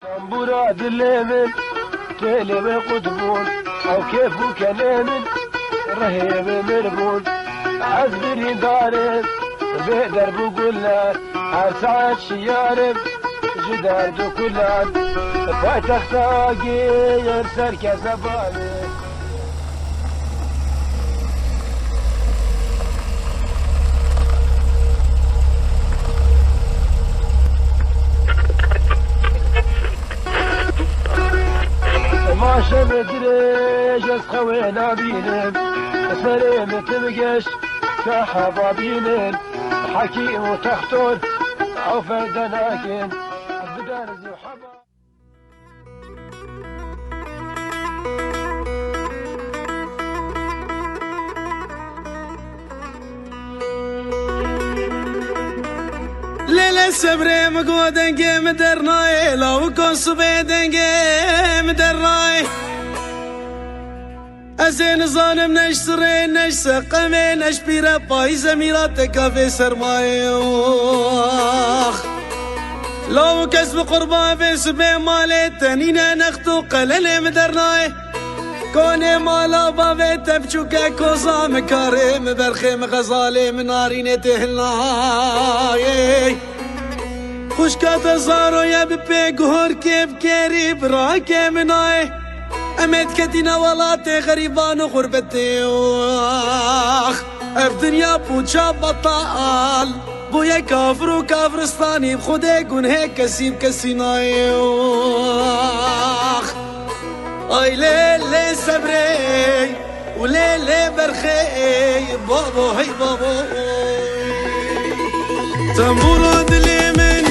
طنبورة دلمن تلم قطبون أو كيفو كلامن رهيب مربون عزبري دارب بقدر بقولان عسعد شيارب جدار دو كلان فاتح ساقي يرسل كسباني ما شبدريش اسخوينا بينم اسفريم تبقش كحبا بينم حكيم وتختون او فردناكن بدارز وحبا ليلة السبري مقودن قيم درناي لو كون صبيدن قيم درناي أزين ظالم نشترين نشسقمين نشبيرة بايزة ميراتك في سرماي لو كسب قربان في سبي مالي تنينا نختو قلل مدرناي كوني مالا بابي تبشوكا كوزا مكارم برخيم غزالي من نارين تهلاي خوشكات زارو يا ببي قهور كيف كيري براكي مناي امد كتنا ولاتي غريبان وغربتي اف دنيا بوچا بطال بويا كافر وكافرستاني بخودي قون هيك كسيب كسيناي اي ليلي صبري وليلي برخي بابو هي بابو تنبورو دلي من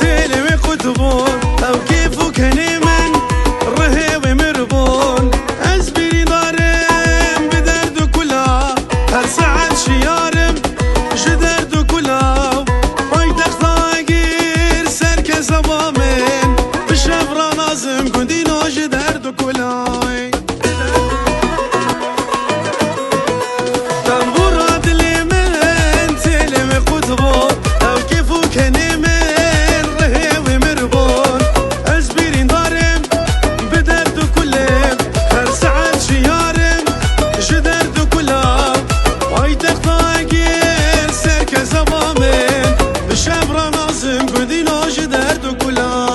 تيلي قطبون او كيفو كني من رهيب مربون ازبري ضارم بدردو كلها هر ساعة شيارم جدردو كلها بايدخ ضاقير سركة زبامن بشفرة نازم كندينو جدردو كلها تنبورو دلي من تيلي قطبون او كيفو كني من رهيب مربون ازبري ضارم بدردو كلهم هر ساعة شيارم جدردو كلها بايدخ ضاقير سركة زبامن بشفرة نازم كندينو جدردو كلها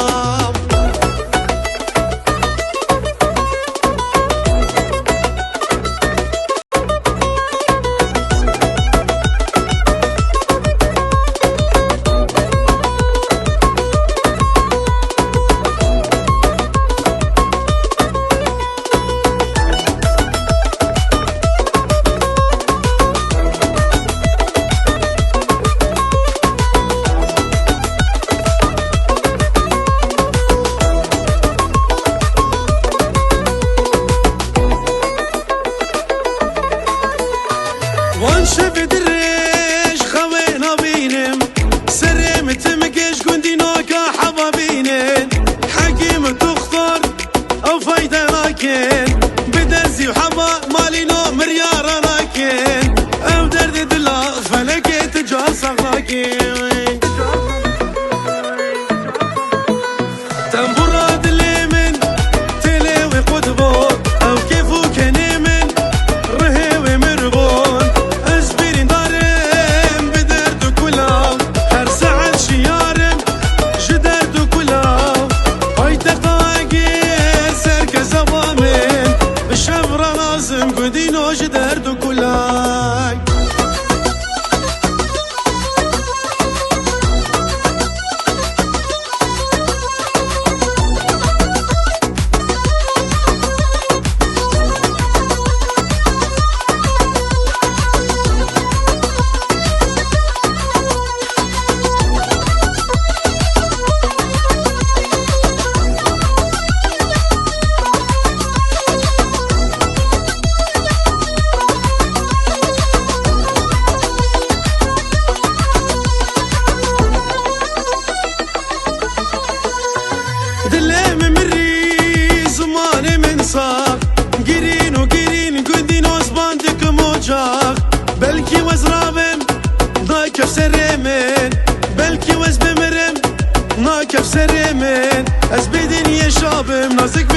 وانشف دريش خوينا بينم سريم تمكش كندينو كحبا بينن حكيم تختار او فايدة راكن بدرزي وحبا مالينو مريارة راكن او درد دلا فلكي تجار صغاكن تنبورا دلي من تلوي قطبو او كيفو كني من رهيوي مربون ازبري دارم بدردو كلها هر ساعة شيارم جدردو كلها بايدخ ضاقير سركة زبامن بشفرة لازم كندينو جدردو كلها دلم مري زماني من صاغ قرين وقرين كندينو زباندك موجاغ بلكي وزرابم ضايك بسرمن بلكي وزبمرم ناكف سرمن از راسك